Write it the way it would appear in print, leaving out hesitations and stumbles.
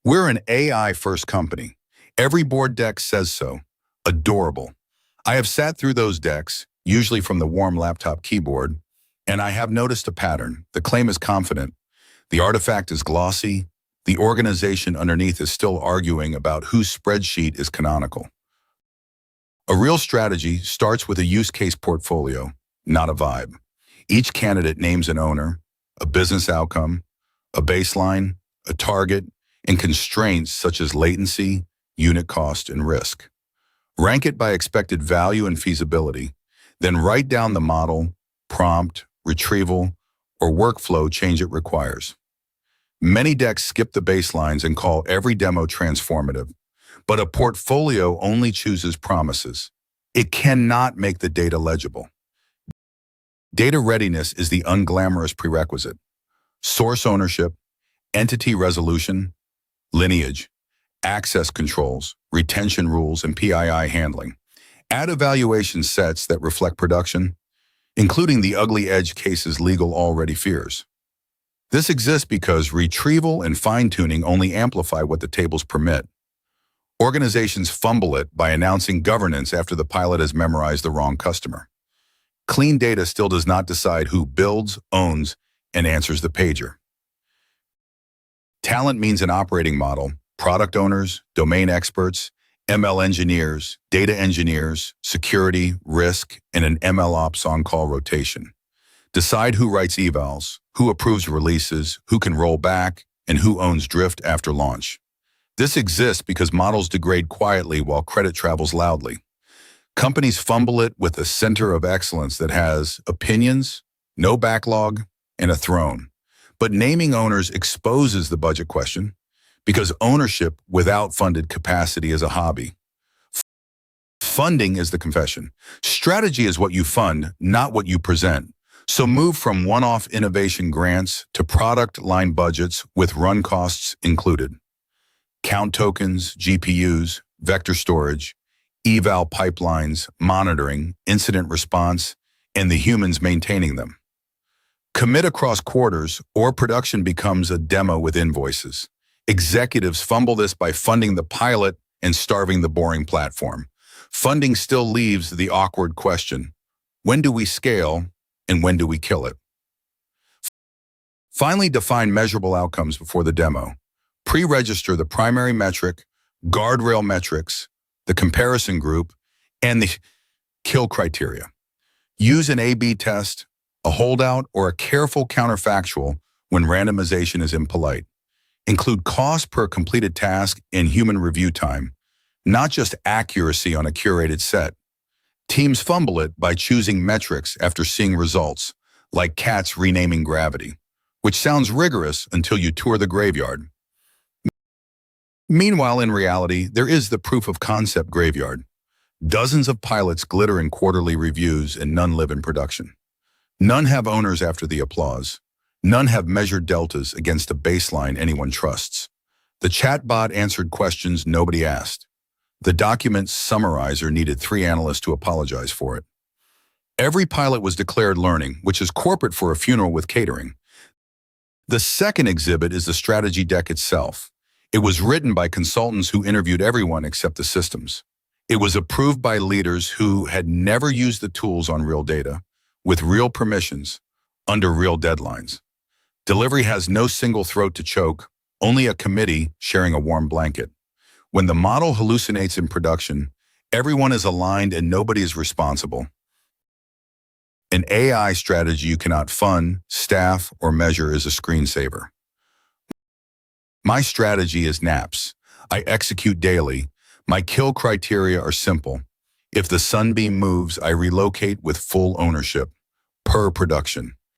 We're an AI-first company. Every board deck says so. Adorable. I have sat through those decks, usually from the warm laptop keyboard, and I have noticed a pattern. The claim is confident. The artifact is glossy. The organization underneath is still arguing about whose spreadsheet is canonical. A real strategy starts with a use case portfolio, not a vibe. Each candidate names an owner, a business outcome, a baseline, a target, and constraints such as latency, unit cost, and risk. Rank it by expected value and feasibility, then write down the model, prompt, retrieval, or workflow change it requires. Many decks skip the baselines and call every demo transformative, but a portfolio only chooses promises. It cannot make the data legible. Data readiness is the unglamorous prerequisite. Source ownership, entity resolution, lineage, access controls, retention rules, and PII handling. Add evaluation sets that reflect production, including the ugly edge cases legal already fears. This exists because retrieval and fine-tuning only amplify what the tables permit. Organizations fumble it by announcing governance after the pilot has memorized the wrong customer. Clean data still does not decide who builds, owns, and answers the pager. Talent means an operating model, product owners, domain experts, ML engineers, data engineers, security, risk, and an ML ops on-call rotation. Decide who writes evals, who approves releases, who can roll back, and who owns drift after launch. This exists because models degrade quietly while credit travels loudly. Companies fumble it with a center of excellence that has opinions, no backlog, and a throne. But naming owners exposes the budget question because ownership without funded capacity is a hobby. Funding is the confession. Strategy is what you fund, not what you present. So move from one-off innovation grants to product line budgets with run costs included. Count tokens, GPUs, vector storage, eval pipelines, monitoring, incident response, and the humans maintaining them. Commit across quarters or production becomes a demo with invoices. Executives fumble this by funding the pilot and starving the boring platform. Funding still leaves the awkward question, when do we scale and when do we kill it? Finally, define measurable outcomes before the demo. Pre-register the primary metric, guardrail metrics, the comparison group, and the kill criteria. Use an A/B test, a holdout, or a careful counterfactual when randomization is impolite. Include cost per completed task and human review time, not just accuracy on a curated set. Teams fumble it by choosing metrics after seeing results, like cats renaming gravity, which sounds rigorous until you tour the graveyard. Meanwhile, in reality, there is the proof of concept graveyard. Dozens of pilots glitter in quarterly reviews and none live in production. None have owners after the applause. None have measured deltas against a baseline anyone trusts. The chatbot answered questions nobody asked. The document summarizer needed 3 analysts to apologize for it. Every pilot was declared learning, which is corporate for a funeral with catering. The second exhibit is the strategy deck itself. It was written by consultants who interviewed everyone except the systems. It was approved by leaders who had never used the tools on real data, with real permissions, under real deadlines. Delivery has no single throat to choke, only a committee sharing a warm blanket. When the model hallucinates in production, everyone is aligned and nobody is responsible. An AI strategy you cannot fund, staff, or measure is a screensaver. My strategy is naps. I execute daily. My kill criteria are simple. If the sunbeam moves, I relocate with full ownership, per production.